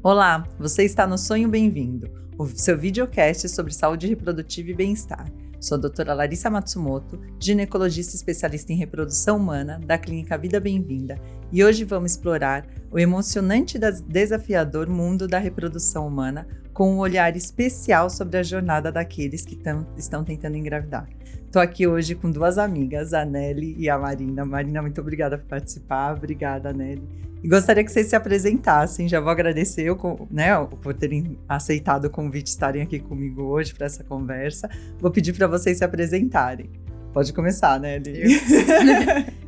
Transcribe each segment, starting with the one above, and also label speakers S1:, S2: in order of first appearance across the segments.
S1: Olá, você está no Sonho Bem-vindo, o seu videocast sobre saúde reprodutiva e bem-estar. Sou a doutora Larissa Matsumoto, ginecologista especialista em reprodução humana da Clínica Vida Bem-vinda, e hoje vamos explorar o emocionante e desafiador mundo da reprodução humana com um olhar especial sobre a jornada daqueles que estão tentando engravidar. Estou aqui hoje com duas amigas, a Nelly e a Marina. Marina, muito obrigada por participar. Obrigada, Nelly. E gostaria que vocês se apresentassem. Já vou agradecer por terem aceitado o convite de estarem aqui comigo hoje para essa conversa. Vou pedir para vocês se apresentarem. Pode começar, Nelly.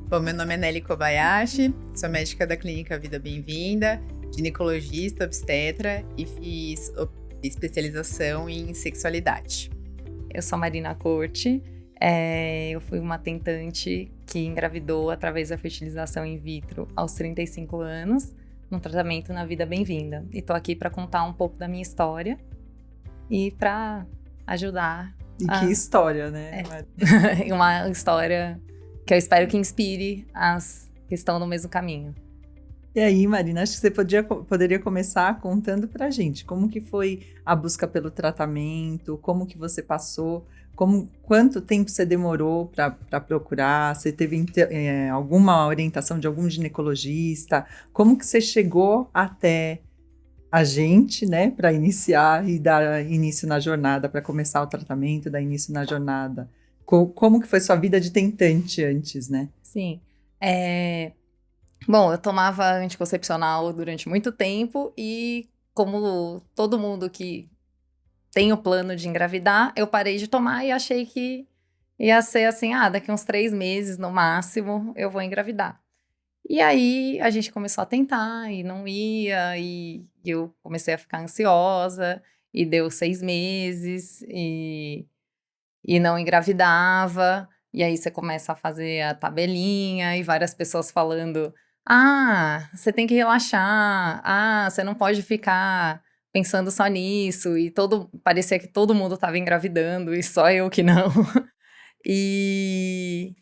S2: Bom, meu nome é Nelly Kobayashi, sou médica da Clínica Vida Bem-vinda, ginecologista, obstetra e fiz especialização em sexualidade.
S3: Eu sou Marina Corte, eu fui uma tentante que engravidou através da fertilização in vitro aos 35 anos, num tratamento na Vida Bem-vinda. E tô aqui para contar um pouco da minha história e para ajudar.
S1: Que história, né?
S3: Uma história que eu espero que inspire as que estão no mesmo caminho.
S1: E aí, Marina, acho que você poderia começar contando pra gente como que foi a busca pelo tratamento, como que você passou, quanto tempo você demorou para procurar, você teve alguma orientação de algum ginecologista, como que você chegou até a gente, né, para iniciar e dar início na jornada, para começar o tratamento, dar início na jornada. Como que foi sua vida de tentante antes, né?
S3: Sim, Bom, eu tomava anticoncepcional durante muito tempo e, como todo mundo que tem o plano de engravidar, eu parei de tomar e achei que ia ser assim, daqui uns 3 meses no máximo eu vou engravidar. E aí a gente começou a tentar e não ia, e eu comecei a ficar ansiosa e deu 6 meses e não engravidava. E aí você começa a fazer a tabelinha e várias pessoas falando: você tem que relaxar, você não pode ficar pensando só nisso. E parecia que todo mundo estava engravidando e só eu que não. E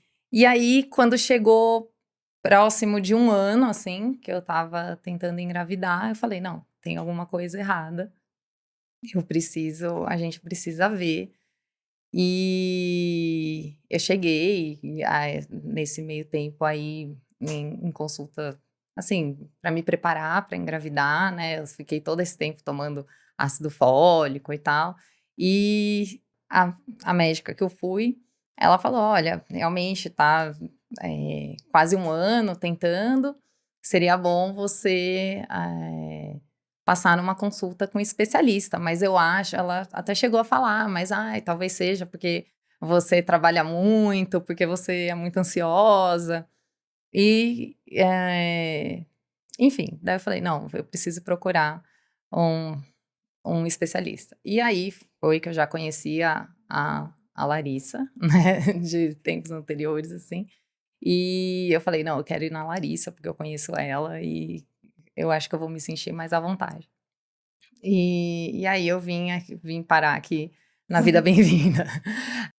S3: aí, quando chegou próximo de 1 ano, assim, que eu tava tentando engravidar, eu falei: não, tem alguma coisa errada. A gente precisa ver. E eu cheguei nesse meio tempo aí em consulta, assim, para me preparar para engravidar, né? Eu fiquei todo esse tempo tomando ácido fólico e tal. E a médica que eu fui, ela falou: olha, realmente tá quase 1 ano tentando, seria bom você passar numa consulta com um especialista, mas eu acho, ela até chegou a falar, mas talvez seja porque você trabalha muito, porque você é muito ansiosa, e enfim, daí eu falei, não, eu preciso procurar um especialista. E aí foi que eu já conhecia a Larissa, né, de tempos anteriores, assim, e eu falei, não, eu quero ir na Larissa, porque eu conheço ela e eu acho que eu vou me sentir mais à vontade. E aí eu vim parar aqui na Vida Bem-vinda.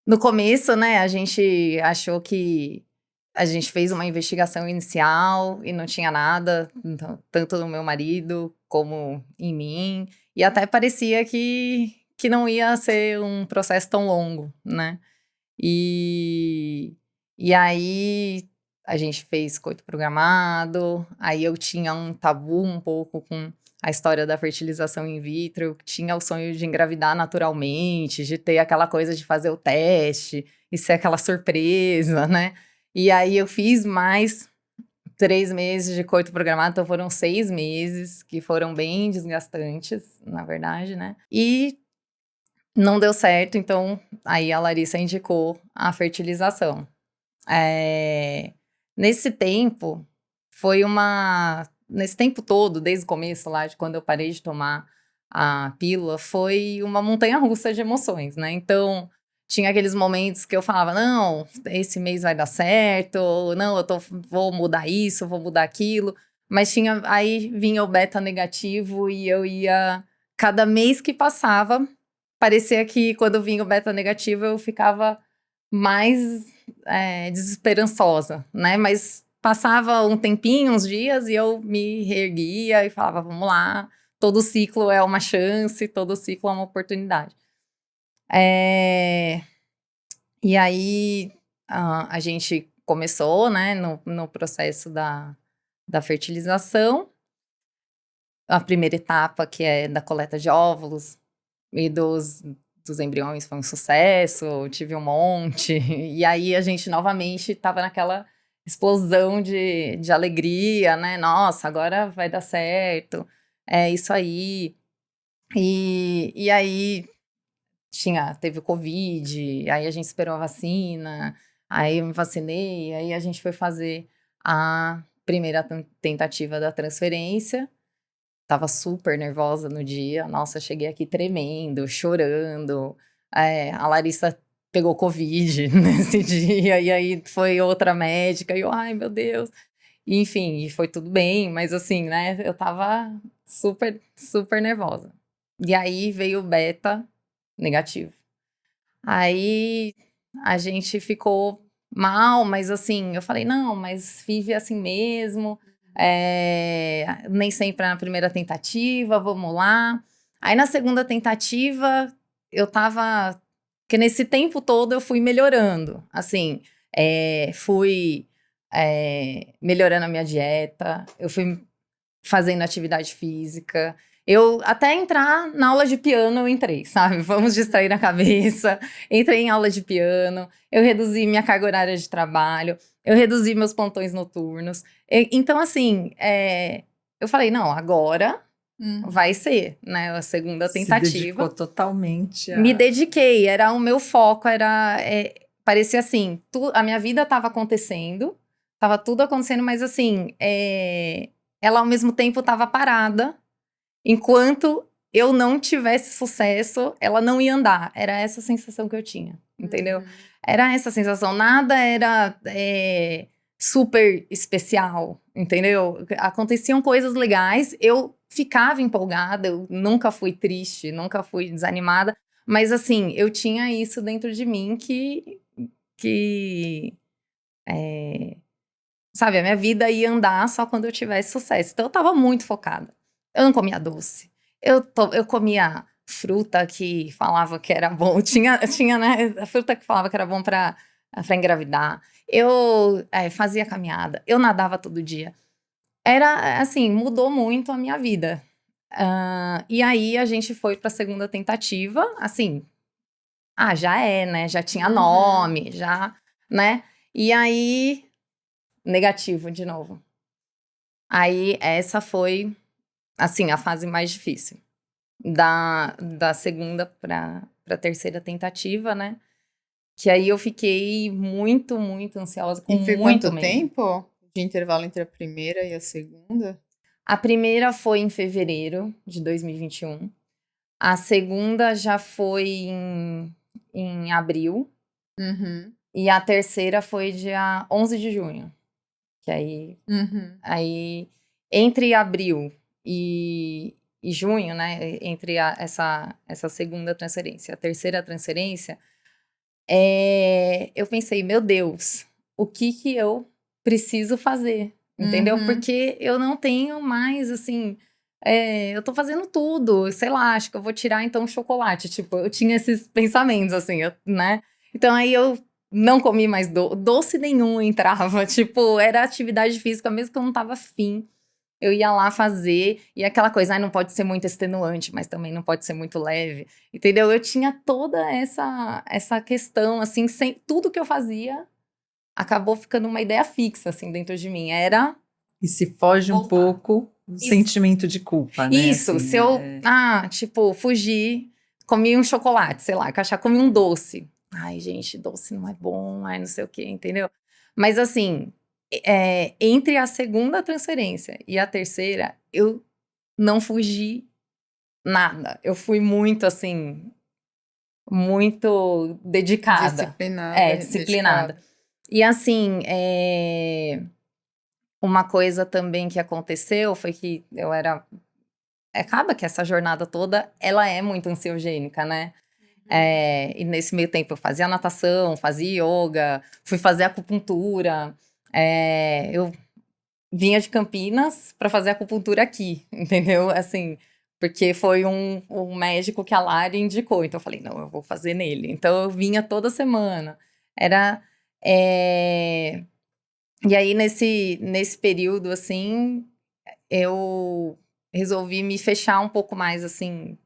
S3: No começo, né, a gente achou que a gente fez uma investigação inicial e não tinha nada, então, tanto no meu marido como em mim. E até parecia que não ia ser um processo tão longo, né? E aí a gente fez coito programado, aí eu tinha um tabu um pouco com a história da fertilização in vitro, tinha o sonho de engravidar naturalmente, de ter aquela coisa de fazer o teste e ser aquela surpresa, né? E aí eu fiz mais 3 meses de coito programado, então foram 6 meses, que foram bem desgastantes, na verdade, né? E não deu certo, então aí a Larissa indicou a fertilização. Nesse tempo, nesse tempo todo, desde o começo lá, de quando eu parei de tomar a pílula, foi uma montanha-russa de emoções, né? Então, tinha aqueles momentos que eu falava, não, esse mês vai dar certo, ou não, vou mudar isso, vou mudar aquilo. Mas aí vinha o beta negativo e eu ia, cada mês que passava, parecia que quando vinha o beta negativo eu ficava mais desesperançosa, né? Mas passava um tempinho, uns dias, e eu me reerguia e falava, vamos lá, todo ciclo é uma chance, todo ciclo é uma oportunidade. E aí a gente começou, né, no processo da fertilização. A primeira etapa, que é da coleta de óvulos e dos embriões, foi um sucesso, tive um monte. E aí a gente novamente estava naquela explosão de alegria, né? Nossa, agora vai dar certo, é isso aí. E aí teve o Covid, aí a gente esperou a vacina, aí eu me vacinei, aí a gente foi fazer a primeira tentativa da transferência. Tava super nervosa no dia. Nossa, eu cheguei aqui tremendo, chorando. A Larissa pegou Covid nesse dia, e aí foi outra médica, e eu, ai meu Deus. E, enfim, e foi tudo bem, mas assim, né, eu tava super, super nervosa. E aí veio o beta negativo. Aí a gente ficou mal, mas assim, eu falei, não, mas vive assim mesmo. Nem sempre é na primeira tentativa, vamos lá. Aí na segunda tentativa, eu tava... Porque nesse tempo todo eu fui melhorando, assim, fui melhorando a minha dieta, eu fui fazendo atividade física. Eu, até entrar na aula de piano, eu entrei, sabe? Vamos distrair a cabeça. Entrei em aula de piano, eu reduzi minha carga horária de trabalho, eu reduzi meus plantões noturnos. Então, assim, eu falei, não, agora vai ser, né? A segunda tentativa.
S1: Se dedicou totalmente
S3: Me dediquei, era o meu foco, parecia assim, a minha vida estava acontecendo, estava tudo acontecendo, mas assim, ela ao mesmo tempo estava parada. Enquanto eu não tivesse sucesso, ela não ia andar. Era essa sensação que eu tinha, entendeu? Era essa sensação. Nada era super especial, entendeu? Aconteciam coisas legais, eu ficava empolgada, eu nunca fui triste, nunca fui desanimada. Mas, assim, eu tinha isso dentro de mim sabe, a minha vida ia andar só quando eu tivesse sucesso. Então, eu tava muito focada. Eu não comia doce. Eu comia fruta que falava que era bom. Tinha, né, a fruta que falava que era bom pra engravidar. Eu fazia caminhada. Eu nadava todo dia. Era, assim, mudou muito a minha vida. E aí, a gente foi pra segunda tentativa. Assim, já né? Já tinha nome, já, né? E aí, negativo de novo. Aí, essa foi, assim, a fase mais difícil. Da segunda para a terceira tentativa, né? Que aí eu fiquei muito, muito ansiosa, com
S2: E foi
S3: muito
S2: quanto
S3: medo.
S2: tempo de intervalo entre a primeira e a segunda?
S3: A primeira foi em fevereiro de 2021. A segunda já foi em abril. E a terceira foi dia 11 de junho. Que aí entre abril e junho, né, entre essa segunda transferência, a terceira transferência, eu pensei, meu Deus, o que eu preciso fazer, entendeu? Porque eu não tenho mais, assim, eu tô fazendo tudo, sei lá, acho que eu vou tirar então o chocolate, tipo, eu tinha esses pensamentos, assim, né? Então aí eu não comi mais doce nenhum entrava, tipo, era atividade física, mesmo que eu não tava afim. Eu ia lá fazer, e aquela coisa, não pode ser muito extenuante, mas também não pode ser muito leve, entendeu? Eu tinha toda essa questão, assim, tudo que eu fazia acabou ficando uma ideia fixa, assim, dentro de mim. Era...
S1: E se foge um pouco do sentimento de culpa, né?
S3: Isso,
S1: assim,
S3: se eu, tipo, fugir, comi um chocolate, sei lá, comi um doce. Ai, gente, doce não é bom, ai, não sei o quê, entendeu? Mas, assim, entre a segunda transferência e a terceira, eu não fugi nada. Eu fui muito, assim, muito dedicada.
S2: Disciplinada.
S3: Disciplinada. E, assim, uma coisa também que aconteceu foi que eu era... Acaba que essa jornada toda, ela é muito ansiogênica, né? E nesse meio tempo eu fazia natação, fazia yoga, fui fazer acupuntura. Eu vinha de Campinas para fazer acupuntura aqui, entendeu? Assim, Porque foi um médico que a Lari indicou. Então eu falei, não, eu vou fazer nele. Então eu vinha toda semana. Era... E aí, nesse período, assim, eu resolvi me fechar um pouco mais, assim,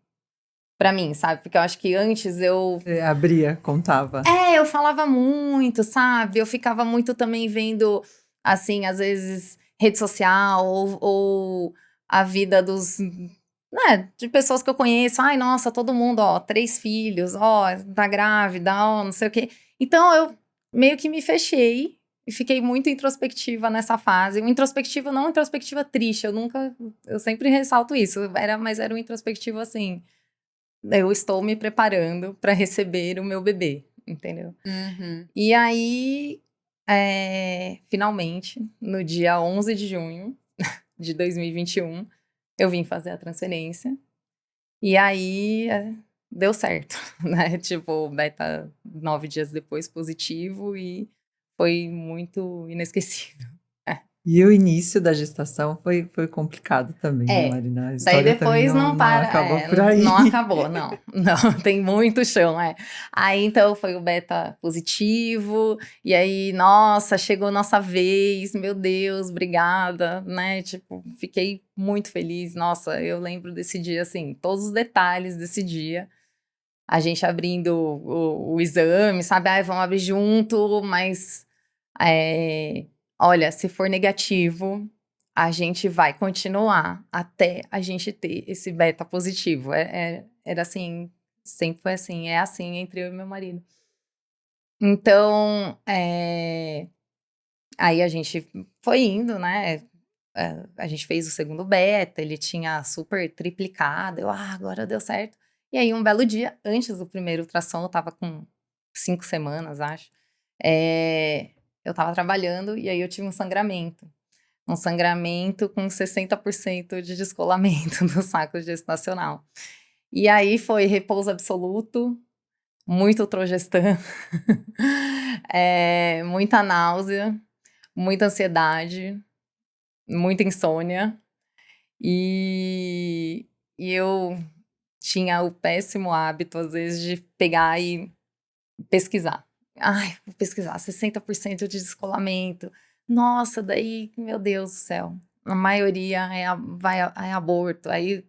S3: pra mim, sabe? Porque eu acho que antes eu...
S1: Abria, contava.
S3: eu falava muito, sabe? Eu ficava muito também vendo, assim, às vezes, rede social ou a vida de pessoas que eu conheço. Ai, nossa, todo mundo, ó, 3 filhos, ó, tá grávida, ó, não sei o quê. Então, eu meio que me fechei e fiquei muito introspectiva nessa fase. Uma introspectiva, não uma introspectiva triste, eu sempre ressalto isso, mas era uma introspectiva assim, eu estou me preparando para receber o meu bebê, entendeu?
S2: Uhum.
S3: E aí, finalmente, no dia 11 de junho de 2021, eu vim fazer a transferência. E aí, deu certo, né? Tipo, beta 9 dias depois positivo e foi muito inesquecível.
S1: E o início da gestação foi complicado também, né, Marina? A
S3: Daí
S1: história também
S3: depois não
S1: não
S3: para,
S1: acabou por aí.
S3: não acabou, não, não, tem muito chão, Aí então foi o beta positivo, e aí, nossa, chegou nossa vez, meu Deus, obrigada, né, tipo, fiquei muito feliz, nossa, eu lembro desse dia, assim, todos os detalhes desse dia, a gente abrindo o exame, sabe, vamos abrir junto, mas, olha, se for negativo, a gente vai continuar até a gente ter esse beta positivo. Era assim, sempre foi assim, é assim entre eu e meu marido. Então, aí a gente foi indo, né? A gente fez o segundo beta, ele tinha super triplicado. Agora deu certo. E aí, um belo dia, antes do primeiro ultrassom, eu tava com 5 semanas, acho. Eu tava trabalhando e aí eu tive um sangramento. Um sangramento com 60% de descolamento do saco gestacional. E aí foi repouso absoluto, muito Trogestan, muita náusea, muita ansiedade, muita insônia. E eu tinha o péssimo hábito, às vezes, de pegar e pesquisar. Ai, vou pesquisar, 60% de descolamento. Nossa, daí, meu Deus do céu. A maioria é aborto. Aí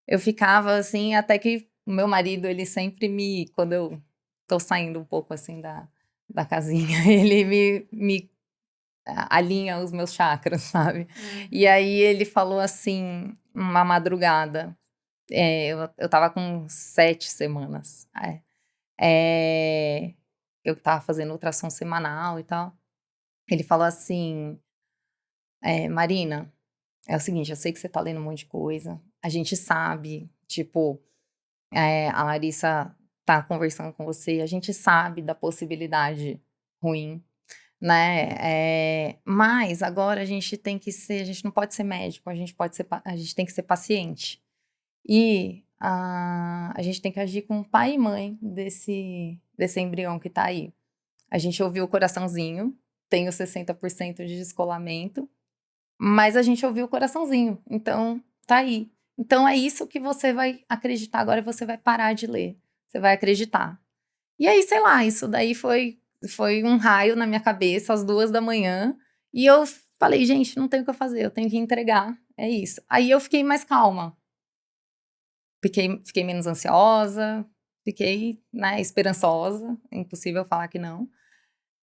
S3: eu ficava assim, até que o meu marido, ele sempre quando eu tô saindo um pouco assim da casinha, ele me alinha os meus chakras, sabe? E aí ele falou assim, uma madrugada, eu tava com 7 semanas. Eu tava fazendo ultrassom semanal e tal. Ele falou assim, Marina, é o seguinte, eu sei que você tá lendo um monte de coisa, a gente sabe, tipo, a Larissa tá conversando com você, a gente sabe da possibilidade ruim, né? Mas agora a gente não pode ser médico, a gente tem que ser paciente. E a gente tem que agir como pai e mãe desse embrião que tá aí. A gente ouviu o coraçãozinho, tem os 60% de descolamento, mas a gente ouviu o coraçãozinho, então tá aí. Então é isso que você vai acreditar, agora você vai parar de ler, você vai acreditar. E aí, sei lá, isso daí foi um raio na minha cabeça às 2 da manhã, e eu falei, gente, não tem o que eu fazer, eu tenho que entregar, é isso. Aí eu fiquei mais calma, fiquei menos ansiosa, fiquei, né, esperançosa, é impossível falar que não.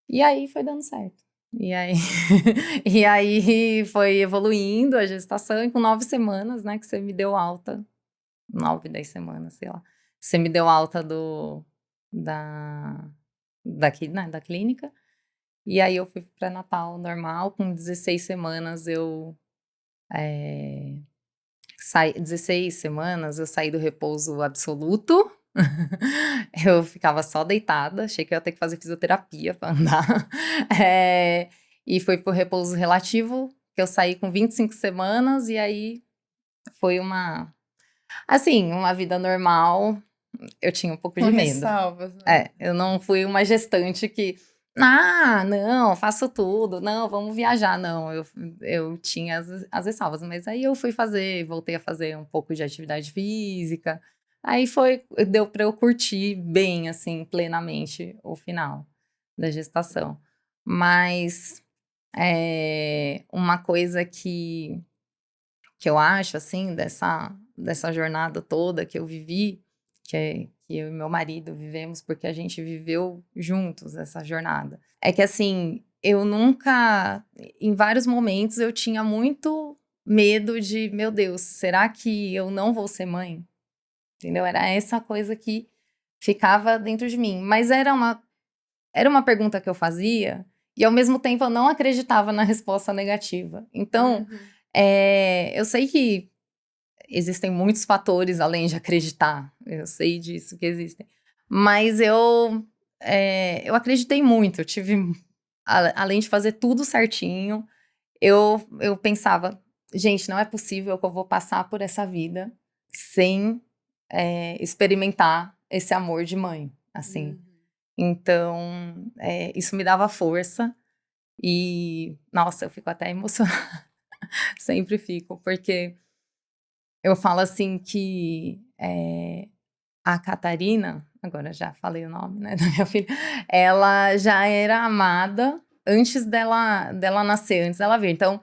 S3: E aí foi dando certo. E aí, e aí foi evoluindo a gestação, e com 9 semanas, né, que você me deu alta, 9, 10 semanas, sei lá. Você me deu alta daqui, né, da clínica. E aí eu fui pro pré-natal normal, com 16 semanas eu 16 semanas eu saí do repouso absoluto. Eu ficava só deitada, achei que eu ia ter que fazer fisioterapia para andar. E foi pro repouso relativo, que eu saí com 25 semanas, e aí foi uma vida normal. Eu tinha um pouco
S2: Com
S3: de medo.
S2: ressalvas, né?
S3: Eu não fui uma gestante que Não, faço tudo, não, vamos viajar, não, eu tinha as ressalvas, mas aí eu voltei a fazer um pouco de atividade física, aí deu para eu curtir bem, assim, plenamente o final da gestação. Mas uma coisa que eu acho, assim, dessa jornada toda que eu vivi, que eu e meu marido vivemos, porque a gente viveu juntos essa jornada. É que, assim, eu nunca, em vários momentos, eu tinha muito medo de, meu Deus, será que eu não vou ser mãe? Entendeu? Era essa coisa que ficava dentro de mim. Mas era uma pergunta que eu fazia e, ao mesmo tempo, eu não acreditava na resposta negativa. Então, eu sei que existem muitos fatores além de acreditar. Eu sei disso que existem. Mas eu acreditei muito. Eu tive, além de fazer tudo certinho, eu pensava, gente, não é possível que eu vou passar por essa vida sem experimentar esse amor de mãe, assim. Então, isso me dava força e, nossa, eu fico até emocionada. Sempre fico, porque eu falo assim que a Catarina, agora já falei o nome, né, da minha filha, ela já era amada antes dela nascer, antes dela vir. Então,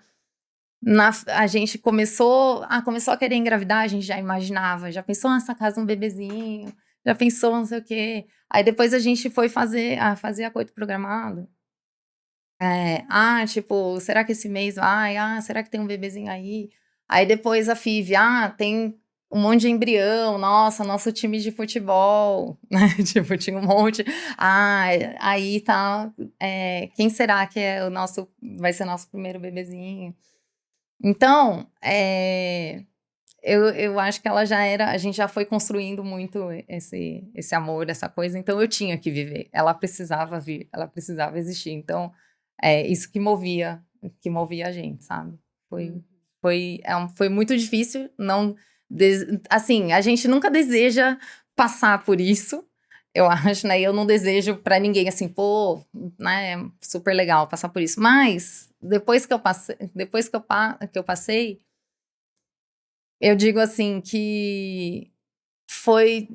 S3: a gente começou a querer engravidar, a gente já imaginava, já pensou nessa casa um bebezinho, já pensou não sei o quê. Aí depois a gente foi fazer acordo programado. Tipo, será que esse mês vai? Será que tem um bebezinho aí? Aí depois a FIV, tem um monte de embrião, nossa, nosso time de futebol, né? Tipo, tinha um monte. Aí tá, quem será que vai ser nosso primeiro bebezinho? Então, eu acho que a gente já foi construindo muito esse amor, essa coisa, então eu tinha que viver. Ela precisava vir, ela precisava existir. Então, isso que movia a gente, sabe? Foi muito difícil, não, assim, a gente nunca deseja passar por isso, eu acho, né? Eu não desejo pra ninguém assim, pô, né? É super legal passar por isso. Mas depois que eu passei, eu digo assim que foi,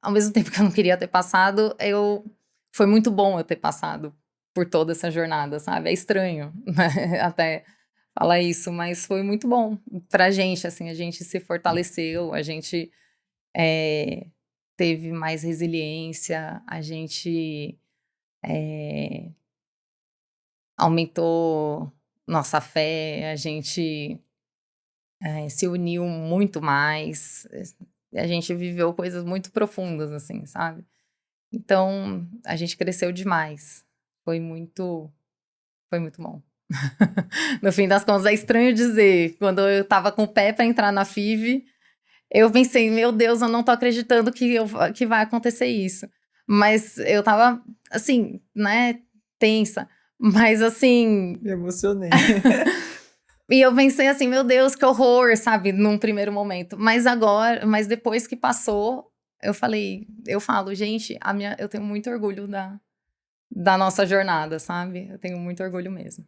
S3: ao mesmo tempo que eu não queria ter passado, foi muito bom eu ter passado por toda essa jornada, sabe? É estranho, né? Até falar isso, mas foi muito bom pra gente, assim, a gente se fortaleceu, a gente teve mais resiliência, a gente aumentou nossa fé, a gente se uniu muito mais, a gente viveu coisas muito profundas, assim, sabe? Então, a gente cresceu demais. Foi muito bom. No fim das contas, é estranho dizer, quando eu tava com o pé pra entrar na FIV, eu pensei, meu Deus, eu não tô acreditando que vai acontecer isso. Mas eu tava, assim, né, tensa. Mas, assim,
S1: Me emocionei.
S3: e eu pensei assim, meu Deus, que horror, sabe, num primeiro momento. Mas depois que passou, eu falo, gente, eu tenho muito orgulho da nossa jornada, sabe? Eu tenho muito orgulho mesmo.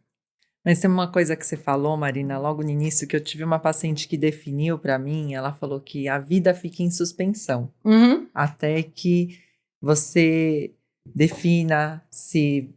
S1: Mas tem uma coisa que você falou, Marina, logo no início, que eu tive uma paciente que definiu pra mim, ela falou que a vida fica em suspensão. Até que você defina se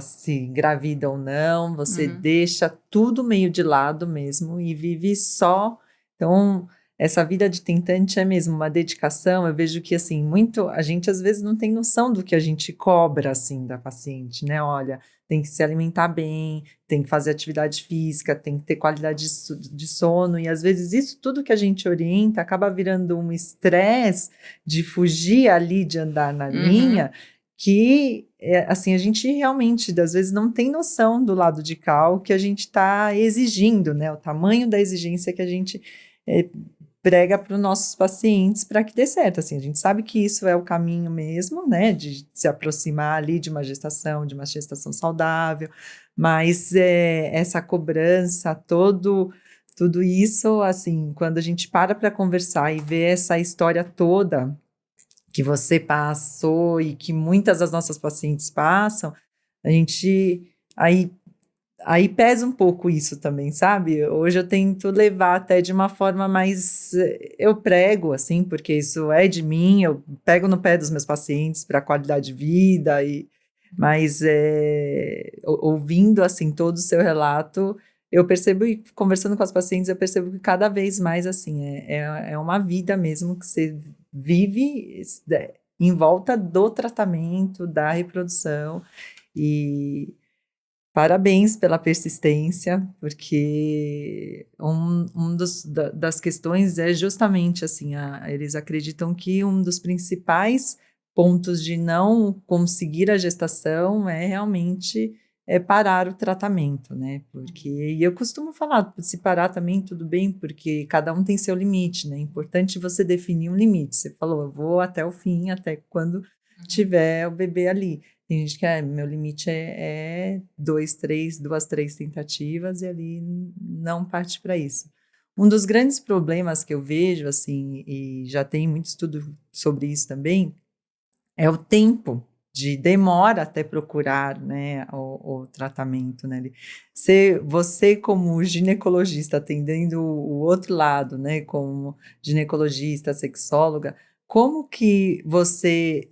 S1: se engravida ou não, você deixa tudo meio de lado mesmo e vive só. Então, essa vida de tentante é mesmo uma dedicação. Eu vejo que, assim, a gente às vezes não tem noção do que a gente cobra, assim, da paciente, né? Olha, tem que se alimentar bem, tem que fazer atividade física, tem que ter qualidade de sono, e às vezes isso tudo que a gente orienta acaba virando um estresse de fugir ali, de andar na linha, que, assim, a gente realmente, às vezes, não tem noção do lado de cá o que a gente está exigindo, né? O tamanho da exigência que a gente prega para os nossos pacientes para que dê certo. Assim, a gente sabe que isso é o caminho mesmo, né, de se aproximar ali de uma gestação saudável, mas essa cobrança, tudo isso, assim, quando a gente para conversar e ver essa história toda que você passou e que muitas das nossas pacientes passam, A gente... Aí pesa um pouco isso também, sabe? Hoje eu tento levar até de uma forma mais... Eu prego, assim, porque isso é de mim, eu pego no pé dos meus pacientes para qualidade de vida, mas ouvindo, assim, todo o seu relato, eu percebo, e conversando com as pacientes, eu percebo que cada vez mais, assim, é uma vida mesmo que você vive em volta do tratamento, da reprodução, e... Parabéns pela persistência, porque das questões é justamente assim, eles acreditam que um dos principais pontos de não conseguir a gestação é realmente parar o tratamento, né? E eu costumo falar, se parar também tudo bem, porque cada um tem seu limite, né? É importante você definir um limite. Você falou, eu vou até o fim, até quando tiver o bebê ali. Tem gente que meu limite é duas, três tentativas e ali não parte para isso. Um dos grandes problemas que eu vejo, assim, e já tem muito estudo sobre isso também, é o tempo de demora até procurar, né, o tratamento, né? Você como ginecologista, atendendo o outro lado, né, como ginecologista, sexóloga, como que você,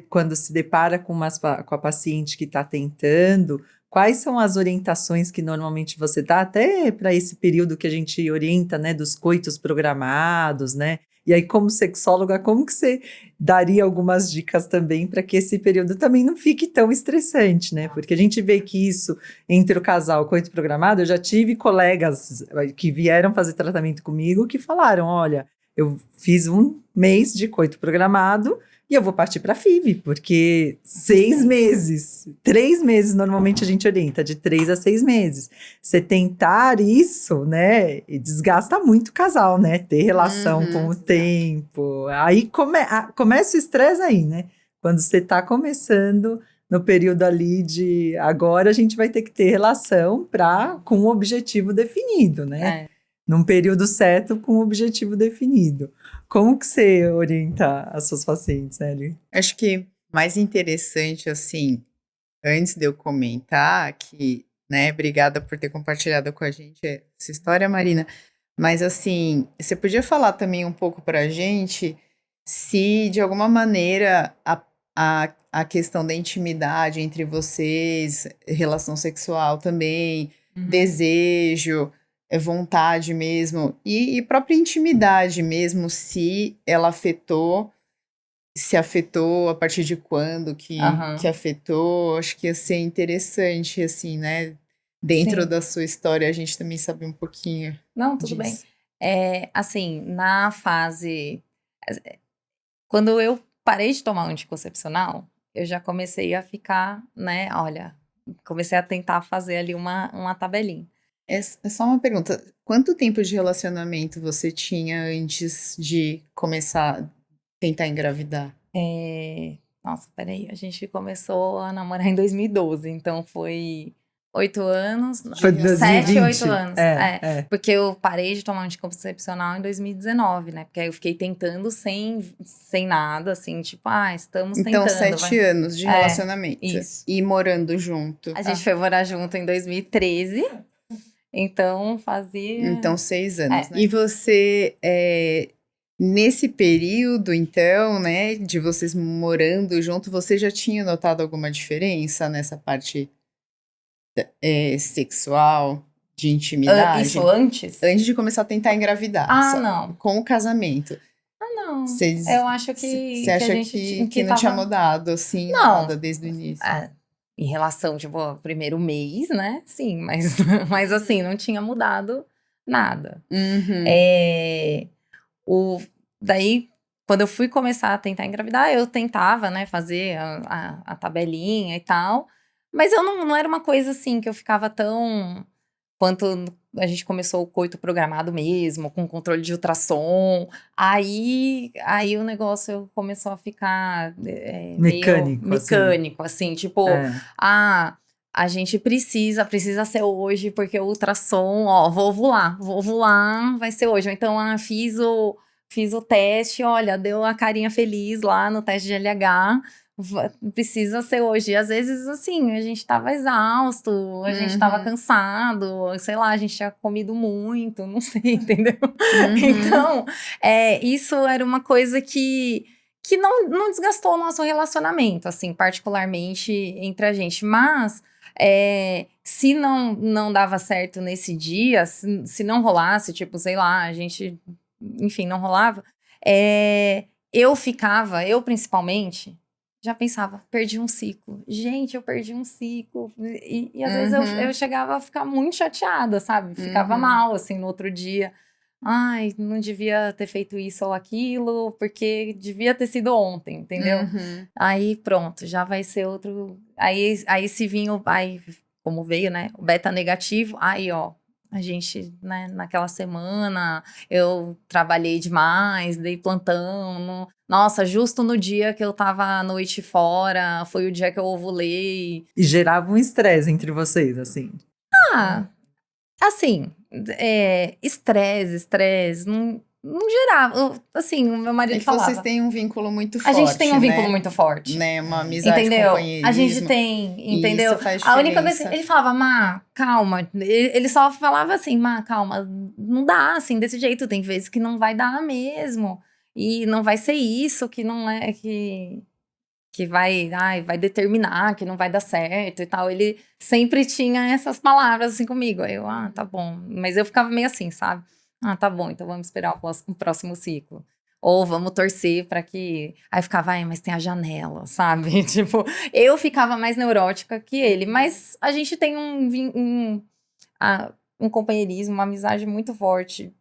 S1: quando se depara com a paciente que está tentando, quais são as orientações que normalmente você dá, até para esse período que a gente orienta, né, dos coitos programados, né? E aí, como sexóloga, como que você daria algumas dicas também para que esse período também não fique tão estressante, né? Porque a gente vê que isso, entre o casal coito programado, eu já tive colegas que vieram fazer tratamento comigo que falaram, olha, eu fiz 1 mês de coito programado e eu vou partir para FIV, porque 6 meses, 3 meses normalmente a gente orienta, de 3 a 6 meses. Você tentar isso, né, desgasta muito o casal, né, ter relação com o tempo. Aí começa o estresse aí, né, quando você tá começando no período ali de agora a gente vai ter que ter relação com um objetivo definido, né? Num período certo com um objetivo definido. Como que você orienta as suas pacientes, Ellie?
S2: Acho que mais interessante, assim, antes de eu comentar, que, né, obrigada por ter compartilhado com a gente essa história, Marina, mas, assim, você podia falar também um pouco pra gente se, de alguma maneira, a questão da intimidade entre vocês, relação sexual também, desejo, vontade mesmo, e própria intimidade mesmo, se ela afetou, se afetou, a partir de quando que afetou, acho que ia ser interessante, assim, né? Dentro da sua história, a gente também sabe um pouquinho.
S3: Não, tudo bem. Assim, na fase... Quando eu parei de tomar anticoncepcional, eu já comecei a ficar, né, olha, comecei a tentar fazer ali uma tabelinha.
S2: É só uma pergunta, quanto tempo de relacionamento você tinha antes de começar a tentar engravidar?
S3: Nossa, peraí, a gente começou a namorar em 2012, então foi 8 anos,
S1: Foi
S3: 7,
S1: 2020.
S3: 8 anos. Porque eu parei de tomar anticoncepcional em 2019, né? Porque aí eu fiquei tentando sem nada, assim, tipo, estamos
S2: então,
S3: tentando.
S2: 7 anos de relacionamento.
S3: Isso.
S2: E morando junto.
S3: A gente foi morar junto em 2013, então fazia...
S2: Então, 6 anos, né? E você, nesse período, então, né, de vocês morando junto, você já tinha notado alguma diferença nessa parte sexual, de intimidade?
S3: Isso antes?
S2: Antes de começar a tentar engravidar.
S3: Não.
S2: Com o casamento.
S3: Não. Eu acho que
S2: você acha
S3: a gente
S2: que não tinha mudado, assim, nada desde o início?
S3: Em relação, tipo, ao primeiro mês, né? Sim, mas assim, não tinha mudado nada. Daí, quando eu fui começar a tentar engravidar, eu tentava, né, fazer a tabelinha e tal. Mas eu não era uma coisa assim que eu ficava tão... Quanto a gente começou o coito programado mesmo, com controle de ultrassom. Aí o negócio começou a ficar
S1: mecânico,
S3: meio mecânico, assim, tipo... A gente precisa ser hoje, porque o ultrassom, vou ovular, vai ser hoje. Ou então, fiz o teste, olha, deu a carinha feliz lá no teste de LH, precisa ser hoje. E às vezes, assim, a gente tava exausto, a gente tava cansado, sei lá, a gente tinha comido muito, não sei, entendeu? Então, isso era uma coisa que não desgastou o nosso relacionamento, assim, particularmente entre a gente. Mas, se não dava certo nesse dia, se não rolasse, tipo, sei lá, a gente, enfim, não rolava, eu principalmente, já pensava, perdi um ciclo. Gente, eu perdi um ciclo. E às vezes eu chegava a ficar muito chateada, sabe? Ficava mal, assim, no outro dia. Ai, não devia ter feito isso ou aquilo, porque devia ter sido ontem, entendeu? Aí pronto, já vai ser outro. Aí se vinha, como veio, né? O beta negativo, aí ó, a gente, né, naquela semana, eu trabalhei demais, dei plantão. Nossa, justo no dia que eu tava à noite fora, foi o dia que eu ovulei.
S1: E gerava um estresse entre vocês, assim.
S3: Ah, assim, estresse, não gerava. Assim, o meu marido
S2: É que
S3: falava.
S2: vocês têm um vínculo muito
S3: A
S2: forte,
S3: gente tem um vínculo
S2: né?
S3: muito forte.
S2: Né? Uma amizade,
S3: Entendeu?
S2: companheirismo.
S3: A gente tem, entendeu?
S2: E isso faz
S3: A única coisa,
S2: diferença.
S3: ele falava, Má, calma. Ele só falava assim, Má, calma, não dá assim, desse jeito. Tem vezes que não vai dar mesmo. E não vai ser isso, que não é que vai determinar, que não vai dar certo e tal. Ele sempre tinha essas palavras assim comigo. Aí eu, tá bom. Mas eu ficava meio assim, sabe? Tá bom, então vamos esperar o próximo ciclo. Ou vamos torcer para que... Aí ficava, mas tem a janela, sabe? Tipo, eu ficava mais neurótica que ele. Mas a gente tem um companheirismo, uma amizade muito forte.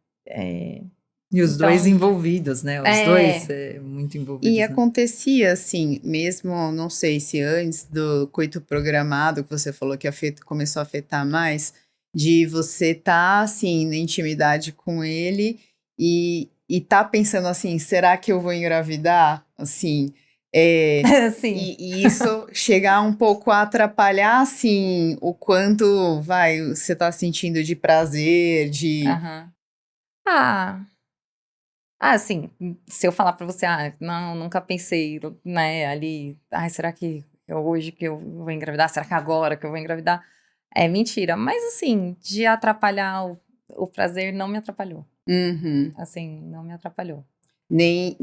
S1: E os
S3: Então,
S1: dois envolvidos, né? Os dois muito envolvidos.
S2: E
S1: né?
S2: acontecia assim, mesmo, não sei se antes do coito programado, que você falou que começou a afetar mais, de você tá assim, na intimidade com ele e tá pensando assim, será que eu vou engravidar? Assim,
S3: sim.
S2: e isso chegar um pouco a atrapalhar, assim, o quanto, você tá sentindo de prazer, de...
S3: Assim, se eu falar pra você, não, nunca pensei, né, ali, será que hoje que eu vou engravidar? Será que agora que eu vou engravidar? É mentira, mas assim, de atrapalhar o prazer não me atrapalhou. Assim, não me atrapalhou.
S2: Nem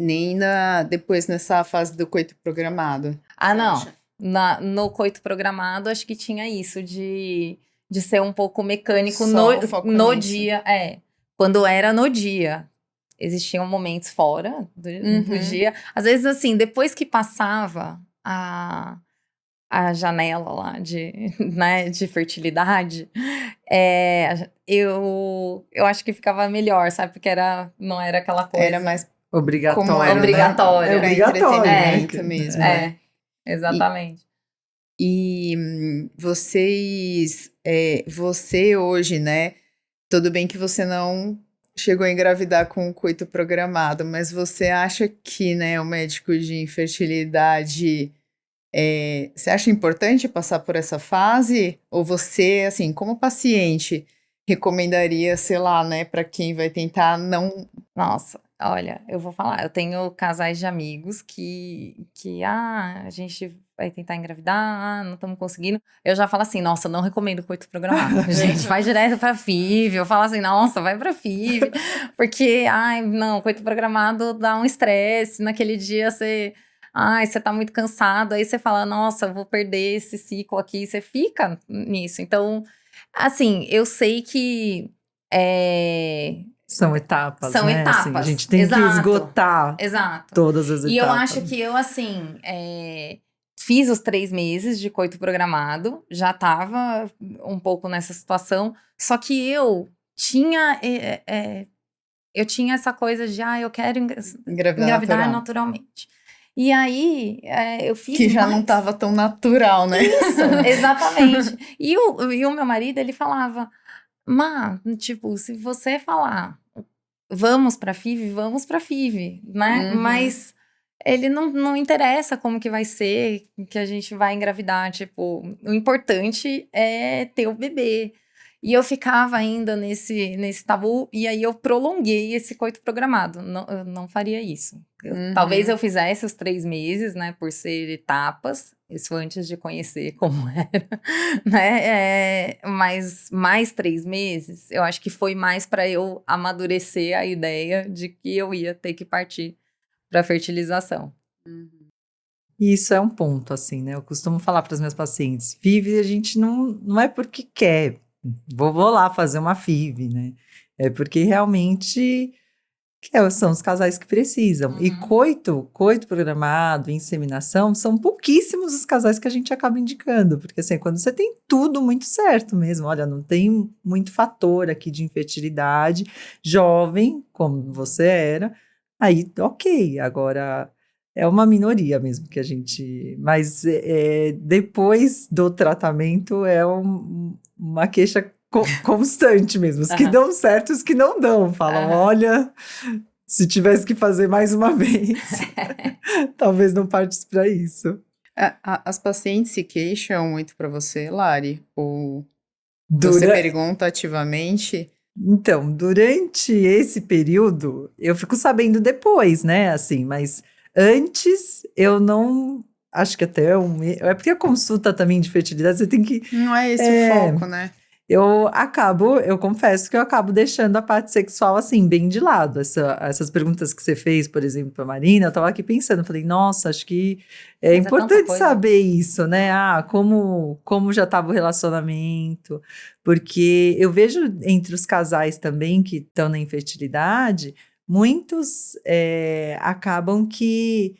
S2: depois nessa fase do coito programado.
S3: Não. No coito programado, acho que tinha isso de ser um pouco mecânico no dia. Quando era no dia. Existiam momentos fora do dia. Às vezes, assim, depois que passava a janela lá né, de fertilidade, eu acho que ficava melhor, sabe? Porque não era aquela coisa...
S2: Era mais
S1: obrigatório.
S3: Obrigatório.
S1: É obrigatório,
S2: entretenimento mesmo.
S3: Exatamente.
S2: E você hoje, né? Tudo bem que você não chegou a engravidar com o coito programado, mas você acha que, né, o médico de infertilidade, você acha importante passar por essa fase? Ou você, assim, como paciente, recomendaria, sei lá, né, para quem vai tentar não...
S3: Nossa, olha, eu vou falar, eu tenho casais de amigos que a gente vai tentar engravidar, não estamos conseguindo. Eu já falo assim, nossa, não recomendo coito programado. Gente, vai direto pra FIV. Eu falo assim, nossa, vai pra FIV. Porque, não, coito programado dá um estresse. Naquele dia você tá muito cansado. Aí você fala, nossa, eu vou perder esse ciclo aqui. Você fica nisso. Então, assim, eu sei que...
S1: São etapas,
S3: São
S1: né?
S3: etapas.
S1: Assim, a gente tem que esgotar todas as etapas.
S3: E eu acho que eu, assim, fiz os 3 meses de coito programado, já tava um pouco nessa situação, só que eu tinha essa coisa de, eu quero engravidar naturalmente. E aí, eu fiz
S2: que já não tava tão natural, né?
S3: Isso, exatamente. E o meu marido, ele falava, Má, tipo, se você falar, vamos pra FIV, né? Mas ele não interessa como que vai ser, que a gente vai engravidar, tipo, o importante é ter o bebê. E eu ficava ainda nesse tabu, e aí eu prolonguei esse coito programado. Não, eu não faria isso. Talvez eu fizesse os 3 meses, né, por ser etapas, isso antes de conhecer como era, né, mas mais 3 meses, eu acho que foi mais para eu amadurecer a ideia de que eu ia ter que partir para fertilização.
S1: E isso é um ponto, assim, né? Eu costumo falar para os meus pacientes, FIV a gente não é porque quer, vou lá fazer uma FIV, né? É porque realmente são os casais que precisam. E coito programado, inseminação, são pouquíssimos os casais que a gente acaba indicando, porque assim, quando você tem tudo muito certo mesmo, olha, não tem muito fator aqui de infertilidade, jovem, como você era, aí ok, agora é uma minoria mesmo que a gente, mas depois do tratamento é uma queixa constante mesmo, os que dão certo, os que não dão, falam, olha, se tivesse que fazer mais uma vez, talvez não partisse para isso.
S2: As pacientes se queixam muito para você, Lari? Ou você pergunta ativamente?
S1: Então, durante esse período, eu fico sabendo depois, né, assim, mas antes eu não, acho que até é porque a consulta também de fertilidade, você tem que...
S2: Não é esse o foco, né?
S1: Eu confesso que eu acabo deixando a parte sexual, assim, bem de lado. Essas perguntas que você fez, por exemplo, para a Marina, eu estava aqui pensando, falei, nossa, acho que é importante saber isso, né? Como já estava o relacionamento, porque eu vejo entre os casais também que estão na infertilidade, muitos acabam que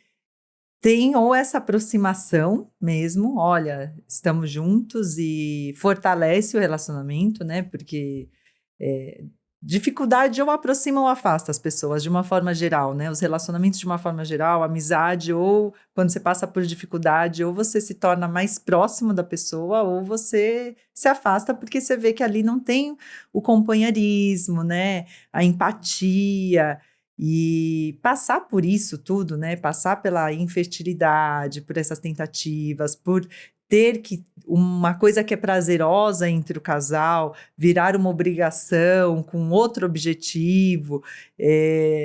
S1: tem ou essa aproximação mesmo, olha, estamos juntos e fortalece o relacionamento, né? Porque dificuldade ou aproxima ou afasta as pessoas de uma forma geral, né? Os relacionamentos de uma forma geral, amizade, ou quando você passa por dificuldade, ou você se torna mais próximo da pessoa, ou você se afasta porque você vê que ali não tem o companheirismo, né? A empatia. E passar por isso tudo, né? Passar pela infertilidade, por essas tentativas, por ter que uma coisa que é prazerosa entre o casal virar uma obrigação com outro objetivo.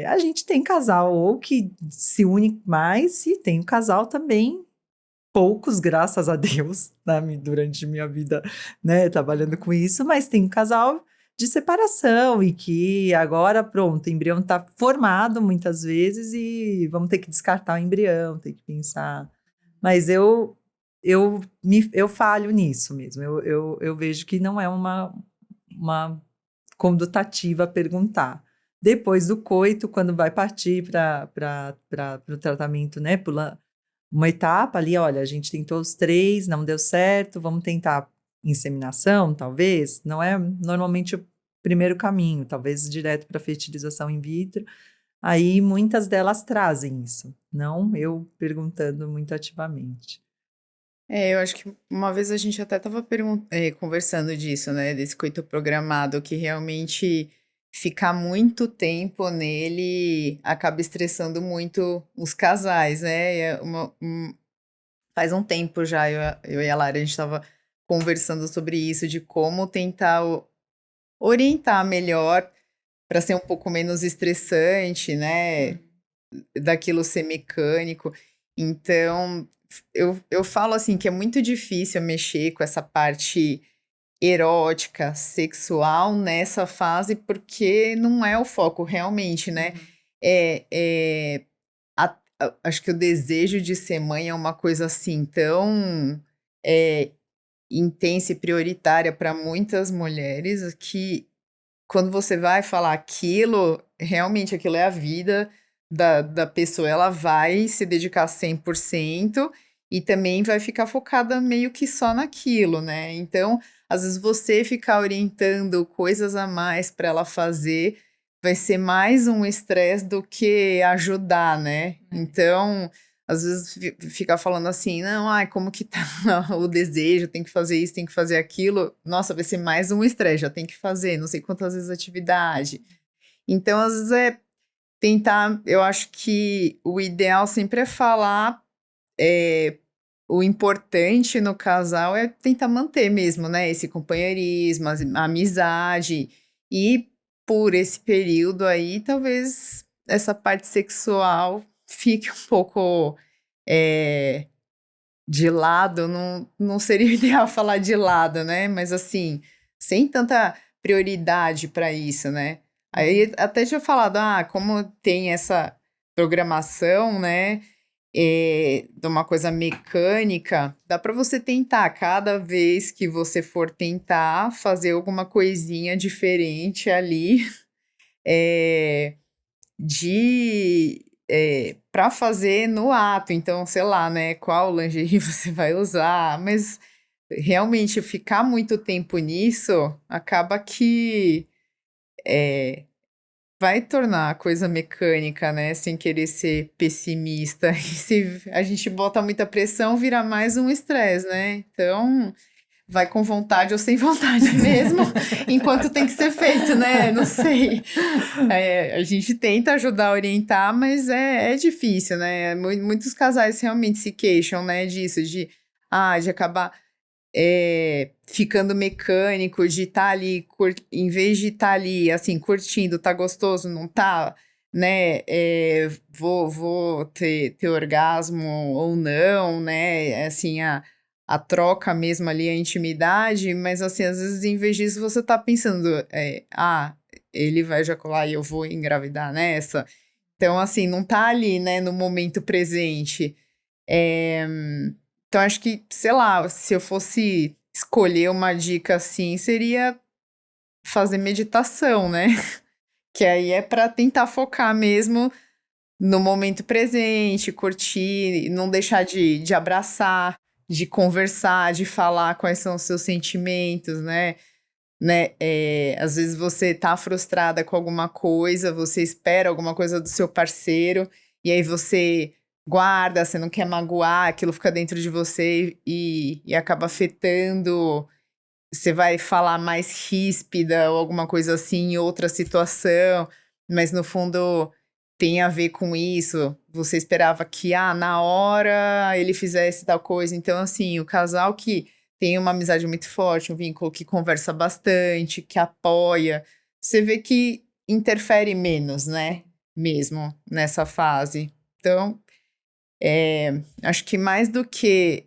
S1: A gente tem casal ou que se une mais e tem o casal também. Poucos, graças a Deus, durante minha vida, né, trabalhando com isso, mas tem um casal de separação e que agora, pronto, o embrião está formado muitas vezes e vamos ter que descartar o embrião, ter que pensar. Mas eu falho nisso mesmo, eu vejo que não é uma condutativa perguntar. Depois do coito, quando vai partir para o tratamento, né, uma etapa ali, olha, a gente tentou os 3, não deu certo, vamos tentar inseminação, talvez, não é normalmente o primeiro caminho, talvez direto para fertilização in vitro, aí muitas delas trazem isso, não eu perguntando muito ativamente.
S2: Eu acho que uma vez a gente até estava conversando disso, né, desse coito programado, que realmente ficar muito tempo nele acaba estressando muito os casais, né? Faz um tempo já, eu e a Lara, a gente estava conversando sobre isso, de como tentar orientar melhor para ser um pouco menos estressante, né? Daquilo ser mecânico. Então, eu falo assim que é muito difícil mexer com essa parte erótica, sexual nessa fase, porque não é o foco realmente, né? Acho que o desejo de ser mãe é uma coisa assim tão intensa e prioritária para muitas mulheres que quando você vai falar aquilo, realmente aquilo é a vida da pessoa, ela vai se dedicar 100% e também vai ficar focada meio que só naquilo, né? Então, às vezes você ficar orientando coisas a mais para ela fazer vai ser mais um estresse do que ajudar, né? Então, às vezes ficar falando assim, não, ai, como que tá o desejo, tem que fazer isso, tem que fazer aquilo. Nossa, vai ser mais um estresse, já tem que fazer, não sei quantas vezes atividade. Então, às vezes tentar, eu acho que o ideal sempre é falar, o importante no casal é tentar manter mesmo, né, esse companheirismo, a amizade, e por esse período aí, talvez essa parte sexual fique um pouco de lado, não seria ideal falar de lado, né? Mas assim, sem tanta prioridade para isso, né? Aí até tinha falado, como tem essa programação, né? De uma coisa mecânica, dá para você tentar, cada vez que você for tentar fazer alguma coisinha diferente ali, para fazer no ato. Então, sei lá, né, qual lingerie você vai usar, mas realmente ficar muito tempo nisso acaba que vai tornar a coisa mecânica, né? Sem querer ser pessimista. E se a gente bota muita pressão, vira mais um estresse, né? Então, vai com vontade ou sem vontade mesmo, enquanto tem que ser feito, né? Não sei. A gente tenta ajudar a orientar, mas é difícil, né? Muitos casais realmente se queixam, né? Disso, de acabar ficando mecânico, de estar ali, em vez de estar ali, assim, curtindo, tá gostoso, não tá, né, vou ter orgasmo ou não, né, assim, a troca mesmo ali, a intimidade, mas assim, às vezes em vez disso você tá pensando, ele vai ejacular e eu vou engravidar nessa, então assim, não tá ali, né, no momento presente, então, acho que, sei lá, se eu fosse escolher uma dica assim, seria fazer meditação, né? Que aí é para tentar focar mesmo no momento presente, curtir, não deixar de abraçar, de conversar, de falar quais são os seus sentimentos, né? Às vezes você tá frustrada com alguma coisa, você espera alguma coisa do seu parceiro, e aí você guarda, você não quer magoar, aquilo fica dentro de você e acaba afetando. Você vai falar mais ríspida ou alguma coisa assim em outra situação, mas no fundo tem a ver com isso. Você esperava que, na hora ele fizesse tal coisa. Então, assim, o casal que tem uma amizade muito forte, um vínculo que conversa bastante, que apoia, você vê que interfere menos, né? Mesmo nessa fase. Então, acho que mais do que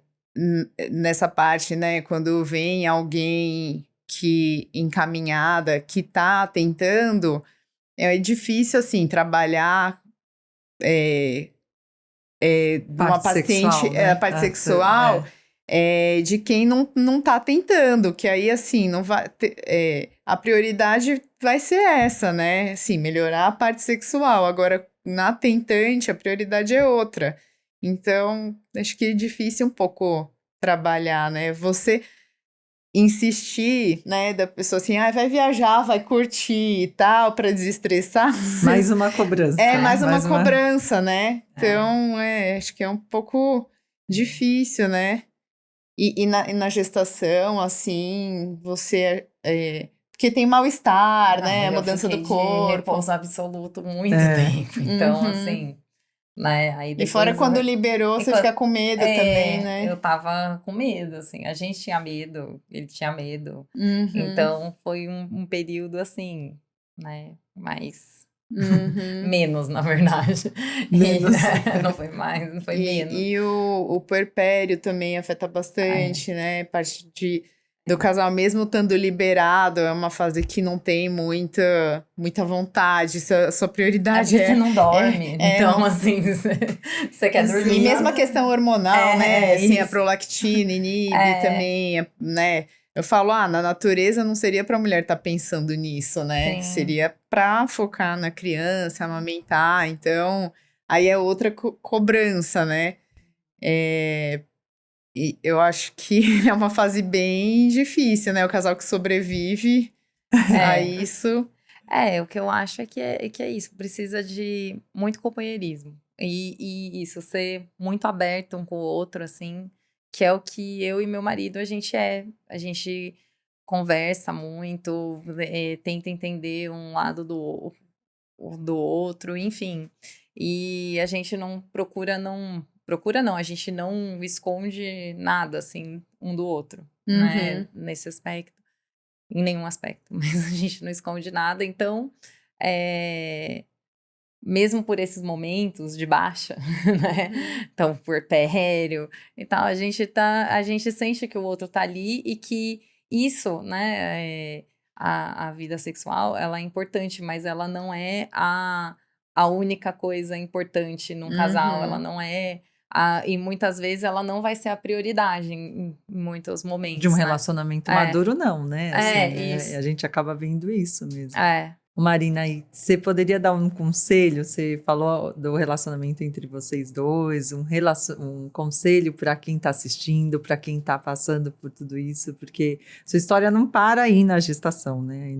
S2: nessa parte, né, quando vem alguém que encaminhada, que tá tentando, é difícil, assim, trabalhar uma
S1: Parte
S2: paciente,
S1: sexual, né?
S2: a parte sexual, de quem não tá tentando, que aí, assim, não vai a prioridade vai ser essa, né? Assim, melhorar a parte sexual. Agora, na tentante, a prioridade é outra. Então, acho que é difícil um pouco trabalhar, né? Você insistir, né, da pessoa assim, vai viajar, vai curtir e tal, para desestressar.
S1: Mais uma cobrança.
S2: É mais uma cobrança, né?
S1: É.
S2: Então, acho que é um pouco difícil, né? E na gestação, assim, você... porque tem mal-estar, né? A mudança do
S3: De
S2: corpo.
S3: repouso absoluto muito tempo. Então, assim, né? Aí
S2: E
S3: depois
S2: fora quando liberou, você fica com medo também, né?
S3: eu tava com medo, assim. A gente tinha medo, ele tinha medo.
S2: Uhum.
S3: Então, foi um período, assim, né? Mais...
S2: Uhum.
S3: menos, na verdade.
S1: Menos.
S3: Não foi mais, não foi menos.
S2: E o puerpério também afeta bastante, né? Parte do casal, mesmo estando liberado, é uma fase que não tem muita vontade. Sua prioridade
S3: você não dorme. Então, assim, você quer dormir.
S2: E mesmo a questão hormonal, né? Assim,
S3: isso.
S2: a prolactina inibe também, né? Eu falo, na natureza não seria para a mulher estar pensando nisso, né?
S3: Sim.
S2: Seria para focar na criança, amamentar. Então, aí é outra cobrança, né? E eu acho que é uma fase bem difícil, né? O casal que sobrevive a isso.
S3: O que eu acho é que é isso. Precisa de muito companheirismo. E isso, ser muito aberto um com o outro, assim, que é o que eu e meu marido, a gente é. A gente conversa muito, tenta entender um lado do outro, enfim. E a gente não procura não, a gente não esconde nada, assim, um do outro, né? Nesse aspecto. Em nenhum aspecto, mas a gente não esconde nada, então mesmo por esses momentos de baixa, né? Então, puerpério e tal, a gente sente que o outro tá ali e que isso, né, a vida sexual, ela é importante, mas ela não é a única coisa importante num casal, ela
S2: Uhum.
S3: não é e muitas vezes ela não vai ser a prioridade em muitos
S1: De um
S3: momentos, né?
S1: relacionamento
S3: É,
S1: maduro, não, né? Assim, né?
S3: isso,
S1: A gente acaba vendo isso mesmo.
S3: é.
S1: Marina, aí você poderia dar um conselho? Você falou do relacionamento entre vocês dois, um conselho para quem está assistindo, para quem está passando por tudo isso, porque sua história não para aí na gestação, né?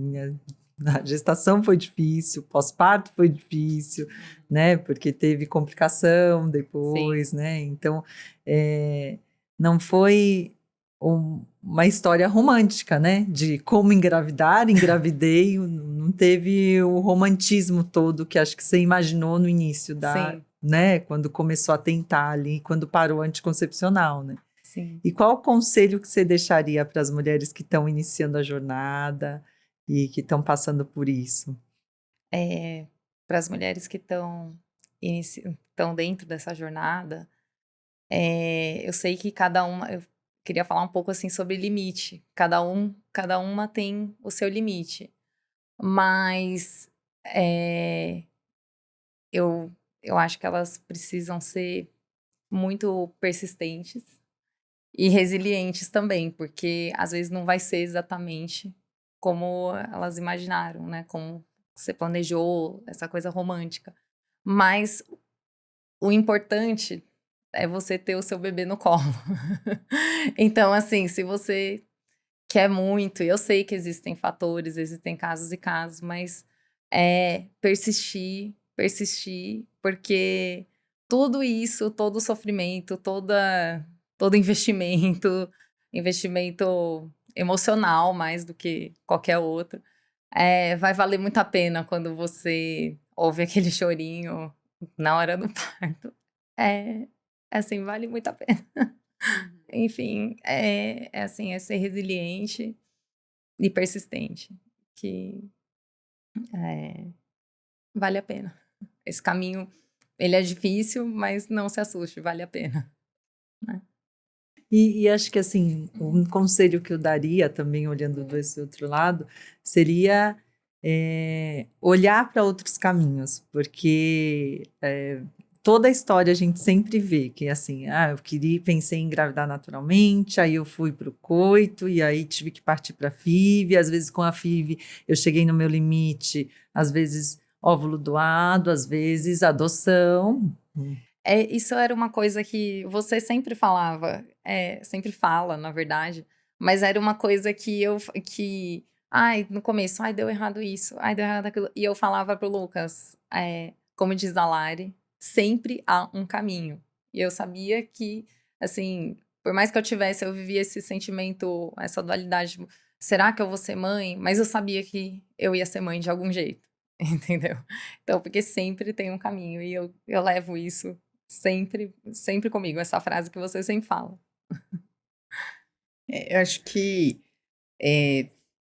S1: A gestação foi difícil, o pós-parto foi difícil, né? Porque teve complicação depois,
S3: Sim.
S1: né? Então, não foi uma história romântica, né? De como engravidar, engravidei, não teve o romantismo todo que acho que você imaginou no início
S3: Sim,
S1: né? Quando começou a tentar ali, quando parou o anticoncepcional, né?
S3: sim.
S1: E qual o conselho que você deixaria para as mulheres que estão iniciando a jornada e que estão passando por isso?
S3: Para as mulheres que estão dentro dessa jornada, eu sei que eu queria falar um pouco assim sobre limite. Cada uma tem o seu limite, mas é, eu, eu acho que elas precisam ser muito persistentes e resilientes também, porque às vezes não vai ser exatamente como elas imaginaram, né? Como você planejou, essa coisa romântica. Mas o importante é você ter o seu bebê no colo. Então, assim, se você quer muito, e eu sei que existem fatores, existem casos e casos, mas persistir, persistir, porque tudo isso, todo o sofrimento, todo investimento emocional mais do que qualquer outro, vai valer muito a pena quando você ouve aquele chorinho na hora do parto. É, assim, vale muito a pena. Enfim, assim, é ser resiliente e persistente, que vale a pena. Esse caminho, ele é difícil, mas não se assuste, vale a pena, né?
S1: E acho que assim, um conselho que eu daria também, olhando desse outro lado, seria olhar para outros caminhos, porque toda a história a gente sempre vê que assim, eu pensei em engravidar naturalmente, aí eu fui para o coito, e aí tive que partir para a FIV, às vezes com a FIV eu cheguei no meu limite, às vezes óvulo doado, às vezes adoção.
S3: Isso era uma coisa que você sempre falava, sempre fala, na verdade, mas era uma coisa ai, no começo, ai, deu errado isso, ai, deu errado aquilo. E eu falava pro Lucas, como diz a Lari, sempre há um caminho. E eu sabia que, assim, por mais que eu vivia esse sentimento, essa dualidade, tipo, será que eu vou ser mãe? Mas eu sabia que eu ia ser mãe de algum jeito, entendeu? Então, porque sempre tem um caminho, e eu levo isso sempre, sempre comigo, essa frase que você sempre fala.
S2: Eu acho que,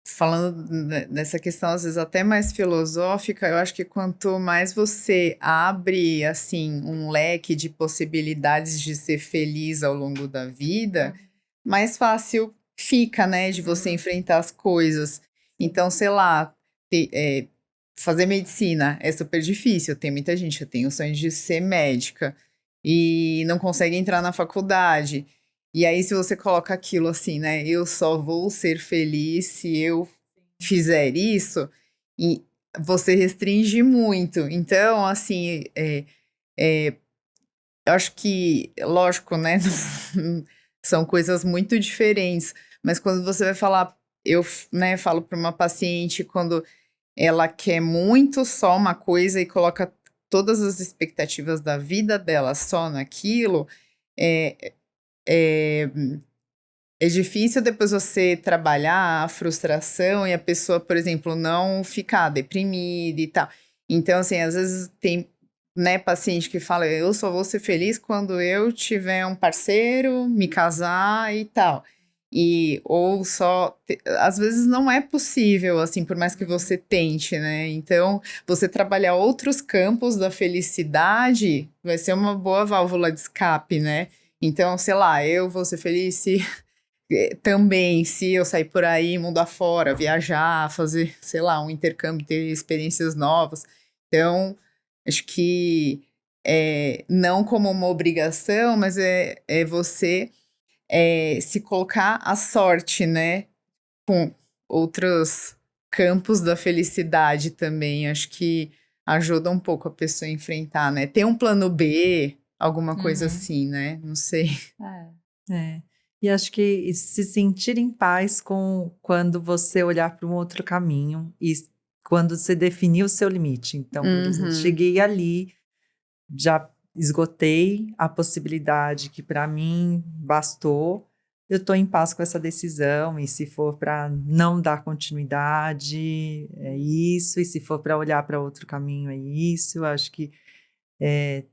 S2: falando nessa questão, às vezes até mais filosófica, eu acho que quanto mais você abre, assim, um leque de possibilidades de ser feliz ao longo da vida, mais fácil fica, né, de você enfrentar as coisas. Então, sei lá, fazer medicina é super difícil. Tem muita gente que tem o sonho de ser médica e não consegue entrar na faculdade. E aí, se você coloca aquilo assim, né? Eu só vou ser feliz se eu fizer isso, e você restringe muito. Então, assim, eu acho que, lógico, né? São coisas muito diferentes. Mas quando você vai falar, eu, né, falo para uma paciente quando ela quer muito só uma coisa e coloca todas as expectativas da vida dela só naquilo, é, é, é difícil depois você trabalhar a frustração e a pessoa, por exemplo, não ficar deprimida e tal. Então, assim, às vezes tem, né, paciente que fala, eu só vou ser feliz quando eu tiver um parceiro, me casar e tal. ou só, às vezes não é possível, assim, por mais que você tente, né? Então, você trabalhar outros campos da felicidade vai ser uma boa válvula de escape, né? Então, sei lá, eu vou ser feliz também, se eu sair por aí, mundo afora, viajar, fazer, sei lá, um intercâmbio, ter experiências novas. Então, acho que não como uma obrigação, mas é você se colocar à sorte, né? Com outros campos da felicidade também. Acho que ajuda um pouco a pessoa a enfrentar, né? Ter um plano B, alguma coisa assim, né? Não sei.
S1: E acho que se sentir em paz quando você olhar para um outro caminho e quando você definir o seu limite. Então, por exemplo, cheguei ali, já esgotei a possibilidade que para mim bastou, eu estou em paz com essa decisão, e se for para não dar continuidade, é isso, e se for para olhar para outro caminho, é isso. Eu acho que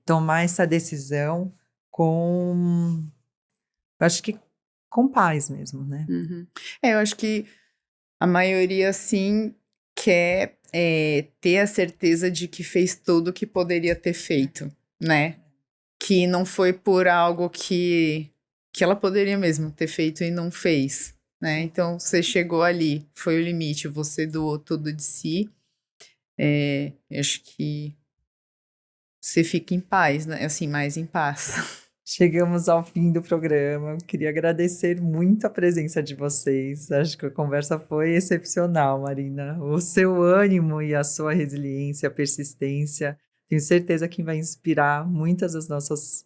S1: tomar essa decisão com paz mesmo, né?
S2: Eu acho que a maioria, sim, quer ter a certeza de que fez tudo o que poderia ter feito, né? Que não foi por algo que ela poderia mesmo ter feito e não fez, né? Então, você chegou ali, foi o limite, você doou tudo de si. Eu acho que você fica em paz, né? Assim, mais em paz.
S1: Chegamos ao fim do programa. Queria agradecer muito a presença de vocês. Acho que a conversa foi excepcional, Marina. O seu ânimo e a sua resiliência, a persistência, tenho certeza que vai inspirar muitas das nossas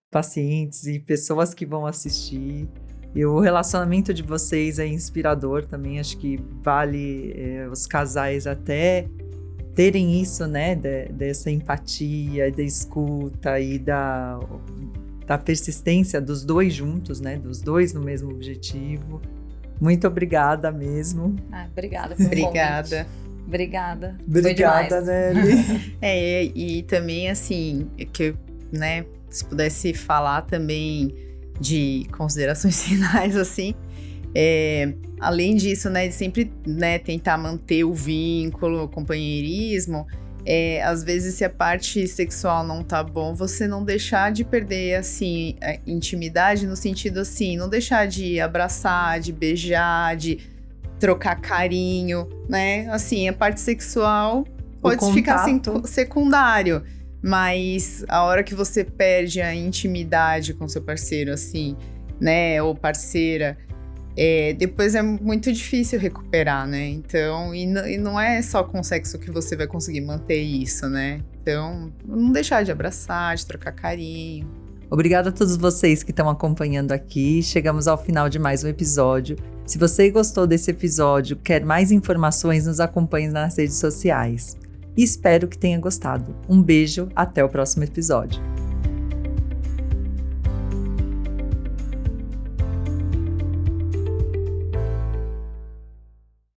S1: pacientes e pessoas que vão assistir. E o relacionamento de vocês é inspirador também. Acho que vale os casais até terem isso, né? Dessa empatia, da escuta e da persistência dos dois juntos, né? Dos dois no mesmo objetivo. Muito obrigada mesmo.
S3: Obrigada pelo convite. Obrigada.
S1: Obrigada, Nelly.
S2: E também, assim, que, né, se pudesse falar também de considerações finais, assim, além disso, né, de sempre, né, tentar manter o vínculo, o companheirismo, às vezes, se a parte sexual não tá bom, você não deixar de perder, assim, a intimidade, no sentido, assim, não deixar de abraçar, de beijar, de trocar carinho, né? Assim, a parte sexual pode ficar assim, secundário, mas a hora que você perde a intimidade com seu parceiro, assim, né, ou parceira, depois é muito difícil recuperar, né? Então, e não é só com sexo que você vai conseguir manter isso, né? Então, não deixar de abraçar, de trocar carinho.
S1: Obrigada a todos vocês que estão acompanhando aqui. Chegamos ao final de mais um episódio. Se você gostou desse episódio, quer mais informações, nos acompanhe nas redes sociais. E espero que tenha gostado. Um beijo, até o próximo episódio.